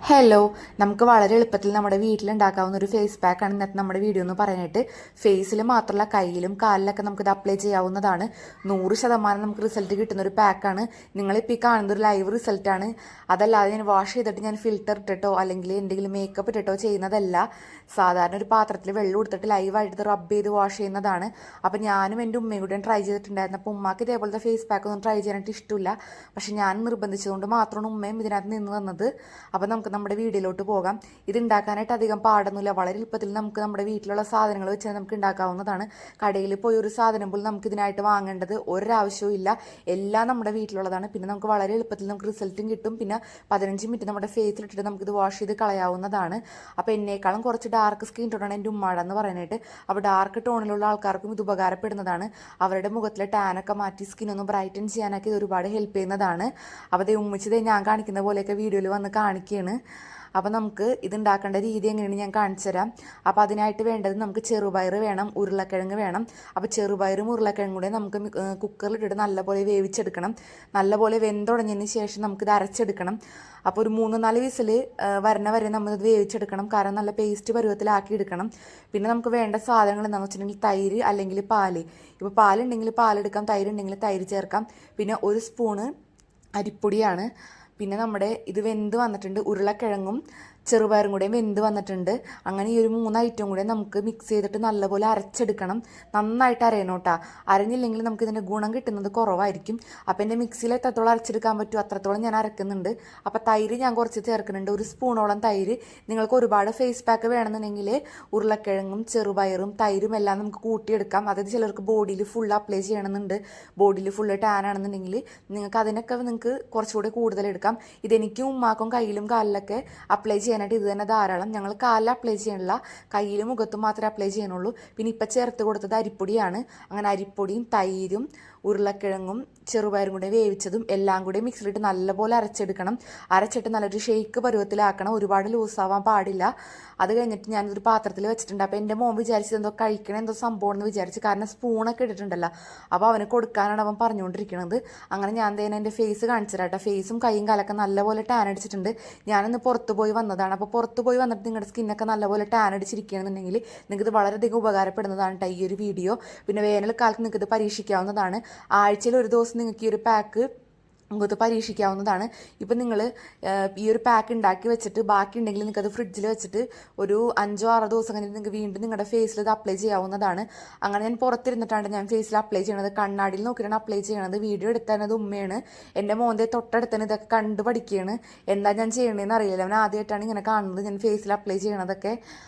Hello, നമുക്ക് വളരെ എളുപ്പത്തിൽ നമ്മുടെ വീട്ടിലുണ്ടാക്കാവുന്ന ഒരു ഫേസ് പാക്കാണ് ഇന്നത്തെ നമ്മുടെ വീഡിയോ എന്ന് പറയാനായിട്ട്. ഫേസിൽ മാത്രമല്ല കയ്യിലും കാലിലൊക്കെ നമുക്കിത് അപ്ലൈ ചെയ്യാവുന്നതാണ്. 100% നമുക്ക് റിസൾട്ട് കിട്ടുന്ന ഒരു പാക്കാണ്. നിങ്ങളിപ്പോൾ ഈ കാണുന്ന ഒരു ലൈവ് റിസൾട്ടാണ്. അതല്ലാതെ ഞാൻ വാഷ് ചെയ്തിട്ട് ഞാൻ ഫിൽറ്റർ ഇട്ടിട്ടോ അല്ലെങ്കിൽ എന്തെങ്കിലും മേക്കപ്പ് ഇട്ടിട്ടോ ചെയ്യുന്നതല്ല. സാധാരണ ഒരു പാത്രത്തിൽ വെള്ളം എടുത്തിട്ട് ലൈവായിട്ട് റബ്ബ് ചെയ്ത് വാഷ് ചെയ്യുന്നതാണ്. അപ്പോൾ ഞാനും എൻ്റെ ഉമ്മയും കൂടെ ട്രൈ ചെയ്തിട്ടുണ്ടായിരുന്നു. അപ്പോൾ ഉമ്മാക്ക് ഇതേപോലത്തെ ഫേസ് പാക്ക് ഒന്നും ട്രൈ ചെയ്യാനായിട്ട് ഇഷ്ടമില്ല. പക്ഷെ ഞാൻ നിർബന്ധിച്ചതുകൊണ്ട് മാത്രമാണ് ഉമ്മയും ഇതിനകത്ത് നിന്ന് തന്നത്. അപ്പോൾ നമുക്ക് നമ്മുടെ വീഡിയോയിലോട്ട് പോകാം. ഇത് ഉണ്ടാക്കാനായിട്ട് അധികം പാടൊന്നുമില്ല. വളരെ എളുപ്പത്തിൽ നമുക്ക് നമ്മുടെ വീട്ടിലുള്ള സാധനങ്ങൾ വെച്ച് നമുക്ക് ഉണ്ടാക്കാവുന്നതാണ്. കടയിൽ പോയി ഒരു സാധനം പോലും നമുക്ക് ഇതിനായിട്ട് വാങ്ങേണ്ടത് ഒരാവശ്യവും ഇല്ല. എല്ലാം നമ്മുടെ വീട്ടിലുള്ളതാണ്. പിന്നെ നമുക്ക് വളരെ എളുപ്പത്തിൽ നമുക്ക് റിസൾട്ടും കിട്ടും. പിന്നെ 15 മിനിറ്റ് നമ്മുടെ ഫേസിലിട്ടിട്ട് നമുക്കിത് വാഷ് ചെയ്ത് കളയാവുന്നതാണ്. അപ്പോൾ എന്നേക്കാളും കുറച്ച് ഡാർക്ക് സ്കിൻ ടോണാണ് എൻ്റെ ഉമ്മാടെന്ന് പറയാനായിട്ട്. അപ്പോൾ ഡാർക്ക് ടോണിലുള്ള ആൾക്കാർക്കും ഇത് ഉപകാരപ്പെടുന്നതാണ്. അവരുടെ മുഖത്തിലെ ടാനൊക്കെ മാറ്റി സ്കിന്നൊന്ന് ബ്രൈറ്റൻ ചെയ്യാനൊക്കെ ഇത് ഒരുപാട് ഹെൽപ്പ് ചെയ്യുന്നതാണ്. അപ്പോൾ ഇത് ഉമ്മിച്ചത് ഞാൻ കാണിക്കുന്ന പോലെയൊക്കെ വീഡിയോയിൽ വന്ന് കാണിക്കുകയാണ്. അപ്പോൾ നമുക്ക് ഇതുണ്ടാക്കേണ്ട രീതി എങ്ങനെയാണ് ഞാൻ കാണിച്ചു തരാം. അപ്പോൾ അതിനായിട്ട് വേണ്ടത് നമുക്ക് ചെറുപയർ വേണം, ഉരുളക്കിഴങ്ങ് വേണം. അപ്പോൾ ചെറുപയറും ഉരുളക്കിഴങ്ങും കൂടെ നമുക്ക് കുക്കറിലിട്ടിട്ട് നല്ലപോലെ വേവിച്ചെടുക്കണം. നല്ലപോലെ വെന്തുടഞ്ഞതിന് ശേഷം നമുക്കിത് അരച്ചെടുക്കണം. അപ്പോൾ ഒരു 3-4 വിസിൽ വരണ വരെ നമ്മളിത് വേവിച്ചെടുക്കണം. കാരണം നല്ല പേസ്റ്റ് പരുവത്തിലാക്കി എടുക്കണം. പിന്നെ നമുക്ക് വേണ്ട സാധനങ്ങൾ എന്താണെന്ന് വെച്ചിട്ടുണ്ടെങ്കിൽ തൈര് അല്ലെങ്കിൽ പാല്. ഇപ്പോൾ പാലുണ്ടെങ്കിൽ പാലെടുക്കാം, തൈരുണ്ടെങ്കിൽ തൈര് ചേർക്കാം. പിന്നെ 1 സ്പൂണ് അരിപ്പൊടിയാണ്. പിന്നെ നമ്മുടെ ഇത് വെന്ത് വന്നിട്ടുണ്ട്. ഉരുളക്കിഴങ്ങും ചെറുപയറും കൂടെ വെന്ത് വന്നിട്ടുണ്ട്. അങ്ങനെ ഈ ഒരു 3 ഐറ്റം കൂടെ നമുക്ക് മിക്സ് ചെയ്തിട്ട് നല്ലപോലെ അരച്ചെടുക്കണം. നന്നായിട്ട് അരയണം കേട്ടോ. അരഞ്ഞില്ലെങ്കിൽ നമുക്ക് ഇതിൻ്റെ ഗുണം കിട്ടുന്നത് കുറവായിരിക്കും. അപ്പോൾ എൻ്റെ മിക്സിയിൽ എത്രത്തോളം അരച്ചെടുക്കാൻ പറ്റും അത്രത്തോളം ഞാൻ അരക്കുന്നുണ്ട്. അപ്പോൾ തൈര് ഞാൻ കുറച്ച് ചേർക്കുന്നുണ്ട്, 1 സ്പൂണോളം തൈര്. നിങ്ങൾക്ക് ഒരുപാട് ഫേസ് പാക്ക് വേണമെന്നുണ്ടെങ്കിൽ ഉരുളക്കിഴങ്ങും ചെറുപയറും തൈരും എല്ലാം നമുക്ക് കൂട്ടിയെടുക്കാം. അതായത് ചിലർക്ക് ബോഡിയിൽ ഫുൾ അപ്ലൈ ചെയ്യണമെന്നുണ്ട്, ബോഡിയിൽ ഫുള്ള് ടാൻ ആണെന്നുണ്ടെങ്കിൽ നിങ്ങൾക്ക് അതിനൊക്കെ നിങ്ങൾക്ക് കുറച്ചുകൂടെ കൂടുതൽ എടുക്കാം. ഇതെനിക്കും ഉമ്മാക്കും കയ്യിലും കാലിലൊക്കെ അപ്ലൈ ചെയ്യാനായിട്ട് ഇത് തന്നെ ധാരാളം. ഞങ്ങൾ കാലിൽ അപ്ലൈ ചെയ്യണില്ല, കയ്യിലും മുഖത്തും മാത്രമേ അപ്ലൈ ചെയ്യണുള്ളൂ. പിന്നെ ഇപ്പം ചേർത്ത് കൊടുത്തത് അരിപ്പൊടിയാണ്. അങ്ങനെ അരിപ്പൊടിയും തൈരും ഉരുളക്കിഴങ്ങും ചെറുപയറും കൂടെ വേവിച്ചതും എല്ലാം കൂടെ മിക്സിയിലിട്ട് നല്ലപോലെ അരച്ചെടുക്കണം. അരച്ചിട്ട് നല്ലൊരു ഷേക്ക് പരുവത്തിലാക്കണം. ഒരുപാട് ലൂസാവാൻ പാടില്ല. അത് കഴിഞ്ഞിട്ട് ഞാനൊരു പാത്രത്തിൽ വെച്ചിട്ടുണ്ട്. അപ്പോൾ എൻ്റെ മോൻ വിചാരിച്ചത് എന്തോ കഴിക്കണ എന്തോ സംഭവം എന്ന് വിചാരിച്ച്. കാരണം സ്പൂണൊക്കെ ഇട്ടിട്ടുണ്ടല്ലോ. അപ്പോൾ അവന് കൊടുക്കാനാണ് അവൻ പറഞ്ഞുകൊണ്ടിരിക്കുന്നത്. അങ്ങനെ ഞാൻ തന്നെ എൻ്റെ ഫേസ് കാണിച്ചു തരാം. ഫേസും കൈയും കാലൊക്കെ നല്ലപോലെ ടാൻ അടിച്ചിട്ടുണ്ട്. ഞാനൊന്ന് പുറത്ത് പോയി വന്നതാണ്. അപ്പോൾ പുറത്ത് പോയി വന്നിട്ട് നിങ്ങളുടെ സ്കിന്നൊക്കെ നല്ലപോലെ ടാൻ അടിച്ചിരിക്കുകയാണെന്നുണ്ടെങ്കിൽ നിങ്ങൾക്ക് ഇത് വളരെയധികം ഉപകാരപ്പെടുന്നതാണ് കേട്ടോ ഈ ഒരു വീഡിയോ. പിന്നെ വേനൽക്കാലത്ത് നിങ്ങൾക്ക് ഇത് പരീക്ഷിക്കാവുന്നതാണ്. ആഴ്ചയിൽ ഒരു ദിവസം നിങ്ങൾക്ക് ഈ ഒരു പാക്ക് നിങ്ങൾക്ക് പരീക്ഷിക്കാവുന്നതാണ്. ഇപ്പം നിങ്ങൾ ഈ ഒരു പാക്ക് ഉണ്ടാക്കി വെച്ചിട്ട് ബാക്കി ഉണ്ടെങ്കിൽ നിങ്ങൾക്കത് ഫ്രിഡ്ജിൽ വെച്ചിട്ട് ഒരു 5-6 ദിവസം കഴിഞ്ഞിട്ട് നിങ്ങൾക്ക് വീണ്ടും നിങ്ങളുടെ ഫേസിൽ ഇത് അപ്ലൈ ചെയ്യാവുന്നതാണ്. അങ്ങനെ ഞാൻ പുറത്തിരുന്നിട്ടാണ് ഞാൻ ഫേസിൽ അപ്ലൈ ചെയ്യണത്. കണ്ണാടിയിൽ നോക്കിയിട്ടാണ് അപ്ലൈ ചെയ്യണത്. വീഡിയോ എടുത്തത് ഉമ്മയാണ്. എൻ്റെ മോൻ്റെ തൊട്ടടുത്തന്നെ ഇതൊക്കെ കണ്ട് പഠിക്കുകയാണ്. എന്താ ഞാൻ ചെയ്യണതെന്ന് അറിയില്ല. അവൻ ആദ്യമായിട്ടാണ് ഇങ്ങനെ കാണുന്നത് ഞാൻ ഫേസിൽ അപ്ലൈ ചെയ്യണതൊക്കെ.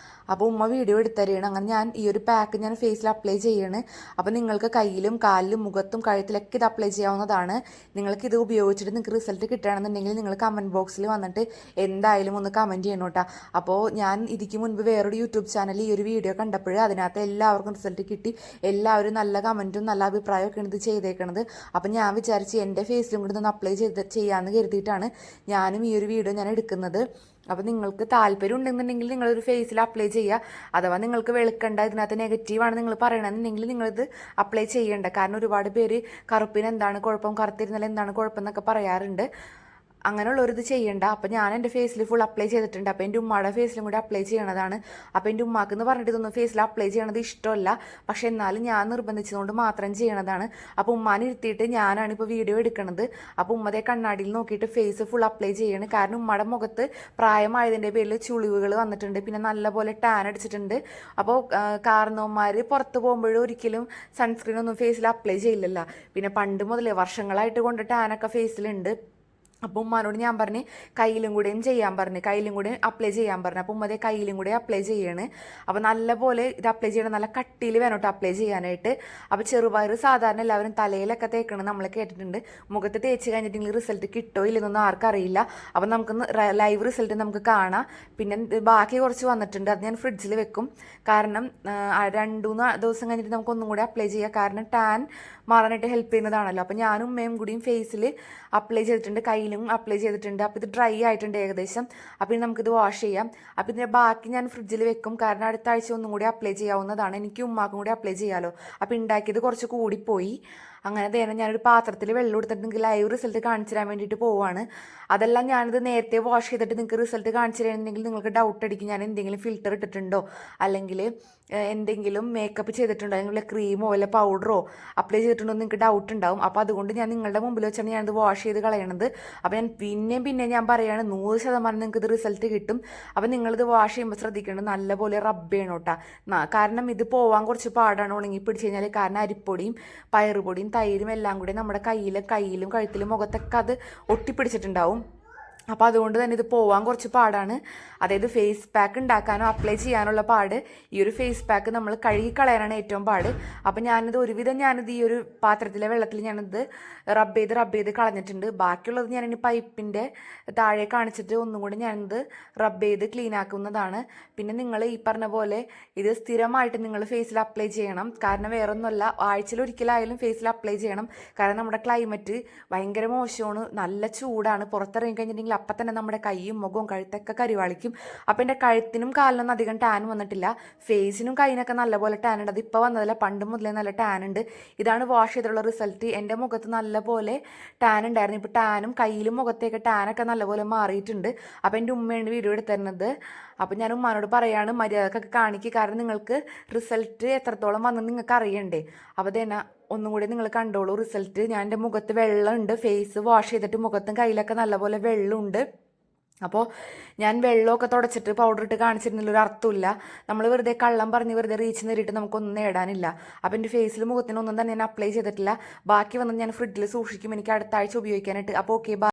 അപ്പോൾ ഉമ്മ വീഡിയോ എടുത്തറിയണം. അങ്ങനെ ഞാൻ ഈ ഒരു പാക്ക് ഞാൻ ഫേസിൽ അപ്ലൈ ചെയ്യാണ്. അപ്പോൾ നിങ്ങൾക്ക് കയ്യിലും കാലിലും മുഖത്തും കഴുത്തിലൊക്കെ ഇത് അപ്ലൈ ചെയ്യാവുന്നതാണ്. നിങ്ങൾക്ക് ഇത് ഉപയോഗിച്ചിട്ട് നിങ്ങൾക്ക് റിസൾട്ട് കിട്ടുകയാണെന്നുണ്ടെങ്കിൽ നിങ്ങൾ കമൻറ്റ് ബോക്സിൽ വന്നിട്ട് എന്തായാലും ഒന്ന് കമൻറ്റ് ചെയ്യണം കേട്ടോ. അപ്പോൾ ഞാൻ ഇതിക്ക് മുൻപ് വേറൊരു യൂട്യൂബ് ചാനലിൽ ഈ ഒരു വീഡിയോ കണ്ടപ്പോൾ അതിനകത്ത് എല്ലാവർക്കും റിസൾട്ട് കിട്ടി. എല്ലാവരും നല്ല കമൻറ്റും നല്ല അഭിപ്രായമൊക്കെയാണ് ഇത് ചെയ്തേക്കണത്. അപ്പം ഞാൻ വിചാരിച്ച് എൻ്റെ ഫേസിലും കൂടി ഒന്ന് അപ്ലൈ ചെയ്യാമെന്ന് കരുതിയിട്ടാണ് ഞാനും ഈ ഒരു വീഡിയോ ഞാൻ എടുക്കുന്നത്. അപ്പോൾ നിങ്ങൾക്ക് താല്പര്യം ഉണ്ടെന്നുണ്ടെങ്കിൽ നിങ്ങളൊരു ഫേസിൽ അപ്ലൈ ചെയ്യുക. അഥവാ നിങ്ങൾക്ക് വെളുക്കണ്ട, ഇതിനകത്ത് നെഗറ്റീവാണ് നിങ്ങൾ പറയണമെന്നുണ്ടെങ്കിൽ നിങ്ങളിത് അപ്ലൈ ചെയ്യേണ്ട. കാരണം ഒരുപാട് പേര് കറുപ്പിന് എന്താണ് കുഴപ്പം, കറുത്തിരുന്നാൽ എന്താണ് കുഴപ്പം എന്നൊക്കെ പറയാറുണ്ട്. അങ്ങനെയുള്ളവരിത് ചെയ്യണ്ട. അപ്പം ഞാൻ എൻ്റെ ഫേസിൽ ഫുൾ അപ്ലൈ ചെയ്തിട്ടുണ്ട്. അപ്പോൾ എൻ്റെ ഉമ്മയുടെ ഫേസിലും കൂടി അപ്ലൈ ചെയ്യണതാണ്. അപ്പോൾ എൻ്റെ ഉമ്മാക്ക് എന്ന് പറഞ്ഞിട്ട് ഇതൊന്നും ഫേസിൽ അപ്ലൈ ചെയ്യണത് ഇഷ്ടമല്ല. പക്ഷെ എന്നാലും ഞാൻ നിർബന്ധിച്ചതുകൊണ്ട് മാത്രം ചെയ്യണതാണ്. അപ്പോൾ ഉമ്മാനെ ഇരുത്തിയിട്ട് ഞാനാണ് ഇപ്പോൾ വീഡിയോ എടുക്കുന്നത്. അപ്പോൾ ഉമ്മതെ കണ്ണാടിയിൽ നോക്കിയിട്ട് ഫേസ് ഫുൾ അപ്ലൈ ചെയ്യണം. കാരണം ഉമ്മയുടെ മുഖത്ത് പ്രായമായതിൻ്റെ പേരിൽ ചുളിവുകൾ വന്നിട്ടുണ്ട്. പിന്നെ നല്ലപോലെ ടാൻ അടിച്ചിട്ടുണ്ട്. അപ്പോൾ കാരണവന്മാർ പുറത്ത് പോകുമ്പോഴും ഒരിക്കലും സൺസ്ക്രീൻ ഒന്നും ഫേസിൽ അപ്ലൈ ചെയ്യില്ലല്ലോ. പിന്നെ പണ്ട് മുതലേ വർഷങ്ങളായിട്ട് കൊണ്ട് ടാനൊക്കെ ഫേസിലുണ്ട്. അപ്പോൾ ഉമ്മാനോട് ഞാൻ പറഞ്ഞ് കയ്യിലും കൂടെയും ചെയ്യാൻ പറഞ്ഞു, കയ്യിലും കൂടെ അപ്ലൈ ചെയ്യാൻ പറഞ്ഞു. അപ്പോൾ ഉമ്മതേ കയ്യിലും കൂടെ അപ്ലൈ ചെയ്യാണ്. അപ്പോൾ നല്ലപോലെ ഇത് അപ്ലൈ ചെയ്യണം. നല്ല കട്ടിയിൽ വേണം കേട്ടോ അപ്ലൈ ചെയ്യാനായിട്ട്. അപ്പോൾ ചെറുപയർ സാധാരണ എല്ലാവരും തലയിലൊക്കെ തേക്കണം നമ്മൾ കേട്ടിട്ടുണ്ട്. മുഖത്ത് തേച്ച് കഴിഞ്ഞിട്ടുണ്ടെങ്കിൽ റിസൾട്ട് കിട്ടോ ഇല്ലെന്നൊന്നും ആർക്കറിയില്ല. അപ്പോൾ നമുക്കൊന്ന് ലൈവ് റിസൾട്ട് നമുക്ക് കാണാം. പിന്നെ ബാക്കി കുറച്ച് വന്നിട്ടുണ്ട്, അത് ഞാൻ ഫ്രിഡ്ജിൽ വെക്കും. കാരണം 2-3 ദിവസം കഴിഞ്ഞിട്ട് നമുക്കൊന്നും കൂടെ അപ്ലൈ ചെയ്യാം. കാരണം ടാൻ മാറാനായിട്ട് ഹെൽപ്പ് ചെയ്യുന്നതാണല്ലോ. അപ്പോൾ ഞാനും ഉമ്മയും കൂടിയും ഫേസിൽ അപ്ലൈ ചെയ്തിട്ടുണ്ട്, കയ്യിലും അപ്ലൈ ചെയ്തിട്ടുണ്ട്. അപ്പോൾ ഇത് ഡ്രൈ ആയിട്ടുണ്ട് ഏകദേശം. അപ്പോൾ ഇനി നമുക്കിത് വാഷ് ചെയ്യാം. അപ്പോൾ ഇതിൻ്റെ ബാക്കി ഞാൻ ഫ്രിഡ്ജിൽ വെക്കും. കാരണം അടുത്ത ആഴ്ച ഒന്നും കൂടി അപ്ലൈ ചെയ്യാവുന്നതാണ്. എനിക്ക് ഉമ്മാക്കും കൂടി അപ്ലൈ ചെയ്യാമല്ലോ. അപ്പോൾ ഉണ്ടാക്കിയത് കുറച്ച് കൂടിപ്പോയി. അങ്ങനെ തന്നെ ഞാനൊരു പാത്രത്തിൽ വെള്ളം എടുത്തിട്ട് നിങ്ങൾക്ക് ലൈവ് റിസൾട്ട് കാണിച്ചു തരാൻ വേണ്ടിയിട്ട് പോവുകയാണ്. അതെല്ലാം ഞാനിത് നേരത്തെ വാഷ് ചെയ്തിട്ട് നിങ്ങൾക്ക് റിസൾട്ട് കാണിച്ചു തരുന്നുണ്ടെങ്കിൽ നിങ്ങൾക്ക് ഡൗട്ട് അടിക്കും ഞാൻ എന്തെങ്കിലും ഫിൽറ്റർ ഇട്ടിട്ടുണ്ടോ, അല്ലെങ്കിൽ എന്തെങ്കിലും മേക്കപ്പ് ചെയ്തിട്ടുണ്ടോ, അല്ലെങ്കിൽ ക്രീമോ അല്ല പൗഡറോ അപ്ലൈ ചെയ്തിട്ടുണ്ടോ എന്ന് നിങ്ങൾക്ക് ഡൗട്ട് ഉണ്ടാവും. അപ്പോൾ അതുകൊണ്ട് ഞാൻ നിങ്ങളുടെ മുമ്പിൽ വെച്ചാണ് ഞാനിത് വാഷ് ചെയ്ത് കളയണത്. അപ്പോൾ ഞാൻ പിന്നെ ഞാൻ പറയുകയാണ് 100% നിങ്ങൾക്ക് ഇത് റിസൾട്ട് കിട്ടും. അപ്പോൾ നിങ്ങളിത് വാഷ് ചെയ്യുമ്പോൾ ശ്രദ്ധിക്കേണ്ടത് നല്ലപോലെ റബ്ബ് ചെയ്യണം കേട്ടോ. കാരണം ഇത് പോവാൻ കുറച്ച് പാടാണ് ഉണങ്ങി പിടിച്ച് കഴിഞ്ഞാൽ. കാരണം അരിപ്പൊടിയും പയറുപൊടിയും തൈരും എല്ലാം കൂടി നമ്മുടെ കയ്യിലും കഴുത്തിലും മുഖത്തൊക്കെ അത് ഒട്ടിപ്പിടിച്ചിട്ടുണ്ടാവും. അപ്പോൾ അതുകൊണ്ട് തന്നെ ഇത് പോവാൻ കുറച്ച് പാടാണ്. അതായത് ഫേസ് പാക്ക് ഉണ്ടാക്കാനോ അപ്ലൈ ചെയ്യാനുള്ള പാട്, ഈ ഒരു ഫേസ് പാക്ക് നമ്മൾ കഴുകി കളയാനാണ് ഏറ്റവും പാട്. അപ്പോൾ ഞാനിത് ഈ ഒരു പാത്രത്തിലെ വെള്ളത്തിൽ ഞാനിത് റബ്ബ് ചെയ്ത് കളഞ്ഞിട്ടുണ്ട്. ബാക്കിയുള്ളത് ഞാനിനി പൈപ്പിൻ്റെ താഴെ കാണിച്ചിട്ട് ഒന്നും കൂടി ഞാനിത് റബ്ബ് ചെയ്ത് ക്ലീൻ ആക്കുന്നതാണ്. പിന്നെ നിങ്ങൾ ഈ പറഞ്ഞ പോലെ ഇത് സ്ഥിരമായിട്ട് നിങ്ങൾ ഫേസിൽ അപ്ലൈ ചെയ്യണം. കാരണം വേറൊന്നുമല്ല, ആഴ്ചയിൽ ഒരിക്കലായാലും ഫേസിൽ അപ്ലൈ ചെയ്യണം. കാരണം നമ്മുടെ ക്ലൈമറ്റ് ഭയങ്കര മോശമാണ്, നല്ല ചൂടാണ്. പുറത്തിറങ്ങി കഴിഞ്ഞിട്ടുണ്ടെങ്കിൽ അപ്പം തന്നെ നമ്മുടെ കൈയും മുഖവും കഴുത്തൊക്കെ കരിവാളിക്കും. അപ്പം എൻ്റെ കഴുത്തിനും കാലിനൊന്നും അധികം ടാൻ വന്നിട്ടില്ല, ഫേസിനും കൈയിനൊക്കെ നല്ലപോലെ ടാൻ ഉണ്ട്. അത് ഇപ്പോൾ വന്നതല്ല, പണ്ട് മുതലേ നല്ല ടാൻ ഉണ്ട്. ഇതാണ് വാഷ് ചെയ്തിട്ടുള്ള റിസൾട്ട്. എൻ്റെ മുഖത്ത് നല്ലപോലെ ടാൻ ഉണ്ടായിരുന്നു. ഇപ്പോൾ ടാനും കയ്യിലും മുഖത്തേക്ക് ടാനൊക്കെ നല്ലപോലെ മാറിയിട്ടുണ്ട്. അപ്പോൾ എൻ്റെ ഉമ്മയാണ് വീഡിയോ എടുത്തിരുന്നത്. അപ്പോൾ ഞാൻ ഉമ്മാനോട് പറയാണ് മര്യാദക്കൊക്കെ കാണിക്കുക, കാരണം നിങ്ങൾക്ക് റിസൾട്ട് എത്രത്തോളം വന്ന് നിങ്ങൾക്ക് അറിയണ്ടേ. അപ്പോൾ തന്നെ ഒന്നും കൂടി നിങ്ങൾ കണ്ടോളൂ റിസൾട്ട്. ഞാൻ എൻ്റെ മുഖത്ത് വെള്ളമുണ്ട്, ഫേസ് വാഷ് ചെയ്തിട്ട് മുഖത്തും കയ്യിലൊക്കെ നല്ലപോലെ വെള്ളമുണ്ട്. അപ്പോൾ ഞാൻ വെള്ളമൊക്കെ തുടച്ചിട്ട് പൗഡർ ഇട്ട് കാണിച്ചിരുന്നില്ല, ഒരു അർത്ഥമില്ല. നമ്മൾ വെറുതെ കള്ളം പറഞ്ഞ് വെറുതെ റീച്ച് നേരിട്ട് നമുക്കൊന്നും നേടാനില്ല. അപ്പോൾ എൻ്റെ ഫേസിൽ മുഖത്തിനൊന്നും തന്നെ ഞാൻ അപ്ലൈ ചെയ്തിട്ടില്ല. ബാക്കി വന്നത് ഞാൻ ഫ്രിഡ്ജിൽ സൂക്ഷിക്കും, എനിക്ക് അടുത്ത ആഴ്ച ഉപയോഗിക്കാനായിട്ട്. അപ്പോൾ ഓക്കെ.